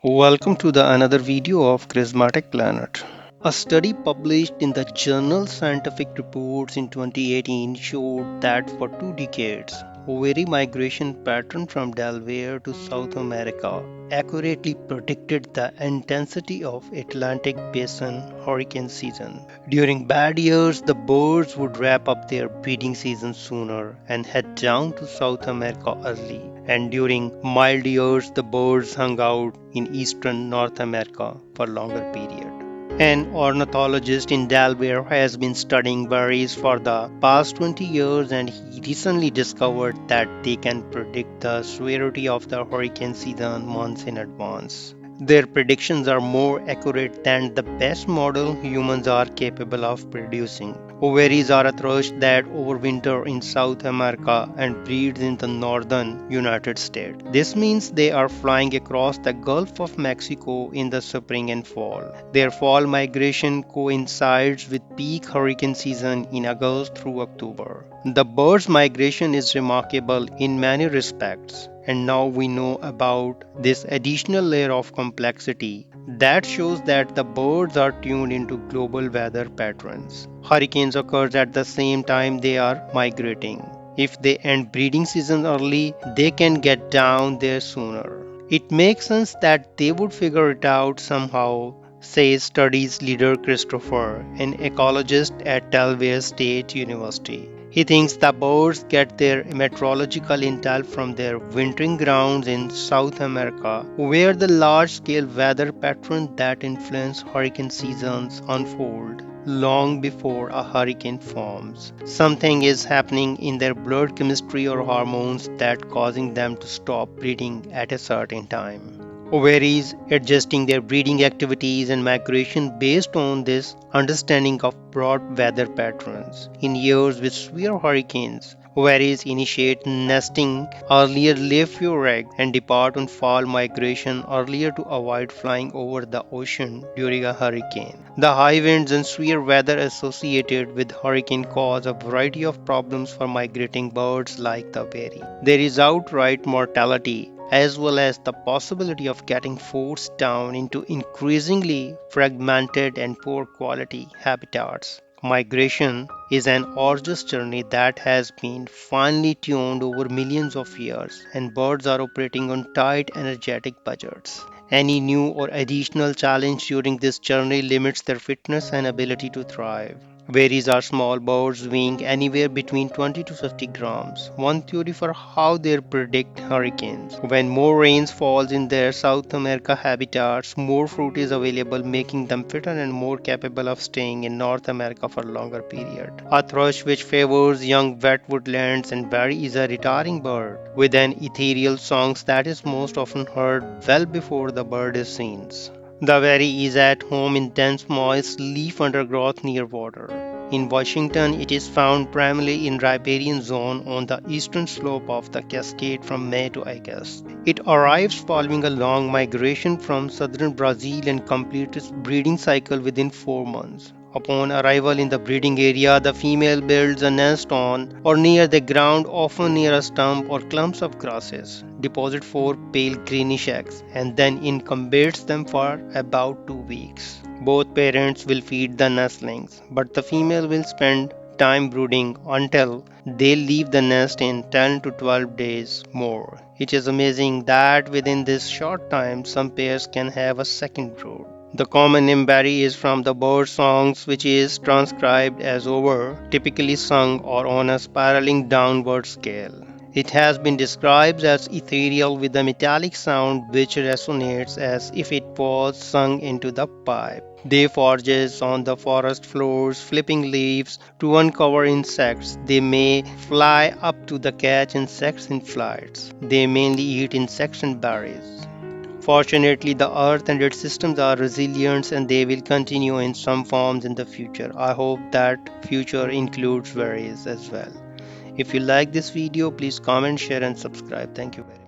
Welcome to the another video of Charismatic Planet. A study published in the journal Scientific Reports in 2018 showed that for 2 decades, Veery migration pattern from Delaware to South America accurately predicted the intensity of Atlantic Basin hurricane season. During bad years, the birds would wrap up their breeding season sooner and head down to South America early. And during mild years, the birds hung out in eastern North America for longer period. An ornithologist in Delaware has been studying berries for the past 20 years and he recently discovered that they can predict the severity of the hurricane season months in advance. Their predictions are more accurate than the best model humans are capable of producing. Veeries are a thrush that overwinter in South America and breeds in the northern United States. This means they are flying across the Gulf of Mexico in the spring and fall. Their fall migration coincides with peak hurricane season in August through October. The bird's migration is remarkable in many respects, and now we know about this additional layer of complexity that shows that the birds are tuned into global weather patterns. Hurricanes occur at the same time they are migrating. If they end breeding season early, they can get down there sooner. It makes sense that they would figure it out somehow, says studies leader Christopher, an ecologist at Delaware State University. He thinks the birds get their meteorological intel from their wintering grounds in South America, where the large scale weather patterns that influence hurricane seasons unfold long before a hurricane forms. Something is happening in their blood chemistry or hormones that causing them to stop breeding at a certain time. Ovaries adjusting their breeding activities and migration based on this understanding of broad weather patterns. In years with severe hurricanes, ovaries initiate nesting earlier, lay fewer eggs, and depart on fall migration earlier to avoid flying over the ocean during a hurricane. The high winds and severe weather associated with hurricane cause a variety of problems for migrating birds like the veery. There is outright mortality as well as the possibility of getting forced down into increasingly fragmented and poor quality habitats. Migration is an arduous journey that has been finely tuned over millions of years, and birds are operating on tight energetic budgets. Any new or additional challenge during this journey limits their fitness and ability to thrive. Berries are small birds weighing anywhere between 20 to 50 grams. One theory for how they predict hurricanes. When more rain falls in their South America habitats, more fruit is available, making them fitter and more capable of staying in North America for a longer period. A thrush which favors young wet woodlands and berry is a retiring bird with an ethereal song that is most often heard well before the bird is seen. The berry is at home in dense moist leaf undergrowth near water. In Washington, it is found primarily in riparian zone on the eastern slope of the Cascade from May to August. It arrives following a long migration from southern Brazil and completes its breeding cycle within 4 months. Upon arrival in the breeding area, the female builds a nest on or near the ground, often near a stump or clumps of grasses. Deposit 4 pale greenish eggs and then incubates them for about 2 weeks. Both parents will feed the nestlings, but the female will spend time brooding until they leave the nest in 10 to 12 days more. It is amazing that within this short time, some pairs can have a second brood. The common name berry is from the bird songs which is transcribed as over, typically sung or on a spiraling downward scale. It has been described as ethereal with a metallic sound which resonates as if it was sung into the pipe. They forage on the forest floors, flipping leaves to uncover insects. They may fly up to the catch insects in flights. They mainly eat insects and berries. Fortunately, the Earth and its systems are resilient and they will continue in some forms in the future. I hope that future includes berries as well. If you like this video, please comment, share and subscribe. Thank you very much.